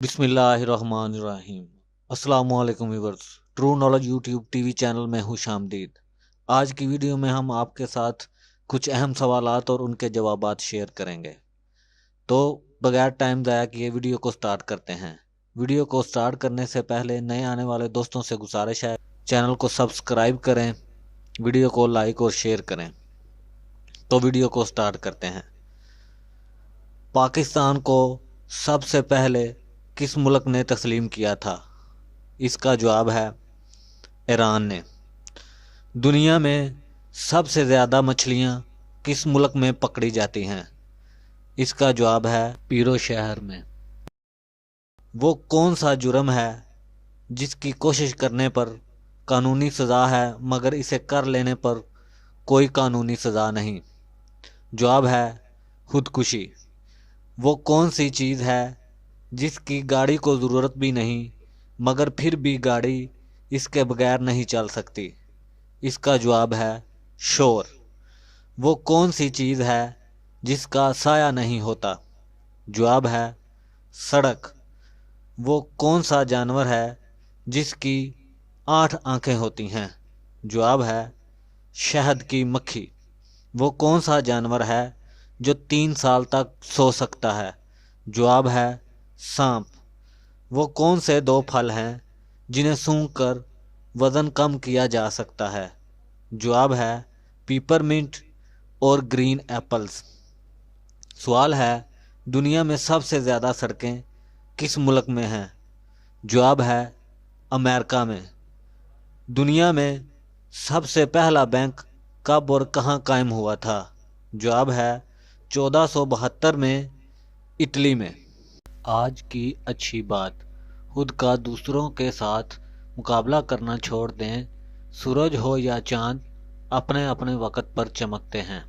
बिस्मिल्लाहिर्रहमानिर्रहीम। अस्सलाम वालेकुम viewers. True knowledge YouTube TV channel में हूँ शामदीद। आज की वीडियो में हम आपके साथ कुछ अहम सवालात और उनके जवाबात शेयर करेंगे। तो बगैर टाइम ज़ाया किए वीडियो को स्टार्ट करते हैं। वीडियो को स्टार्ट करने से पहले नए आने वाले दोस्तों से गुजारिश है, चैनल को सब्सक्राइब करें, वीडियो को लाइक और शेयर करें। तो वीडियो को स्टार्ट करते हैं। पाकिस्तान को सबसे पहले किस मुल्क ने तस्लीम किया था? इसका जवाब है ईरान ने। दुनिया में सबसे ज़्यादा मछलियाँ किस मुल्क में पकड़ी जाती हैं? इसका जवाब है पीरो शहर में। वो कौन सा जुर्म है जिसकी कोशिश करने पर कानूनी सज़ा है मगर इसे कर लेने पर कोई कानूनी सज़ा नहीं? जवाब है खुदकुशी। वो कौन सी चीज़ है जिसकी गाड़ी को ज़रूरत भी नहीं मगर फिर भी गाड़ी इसके बगैर नहीं चल सकती? इसका जवाब है शोर। वो कौन सी चीज़ है जिसका साया नहीं होता? जवाब है सड़क। वो कौन सा जानवर है जिसकी 8 आंखें होती हैं? जवाब है शहद की मक्खी। वो कौन सा जानवर है जो 3 साल तक सो सकता है? जवाब है सांप। वो कौन से 2 फल हैं जिन्हें सूंघकर वज़न कम किया जा सकता है? जवाब है पीपरमिंट और ग्रीन एप्पल्स। सवाल है, दुनिया में सबसे ज़्यादा सड़कें किस मुल्क में हैं? जवाब है अमेरिका में। दुनिया में सबसे पहला बैंक कब और कहाँ कायम हुआ था? जवाब है 1472 में इटली में। आज की अच्छी बात, खुद का दूसरों के साथ मुकाबला करना छोड़ दें। सूरज हो या चांद अपने अपने वक्त पर चमकते हैं।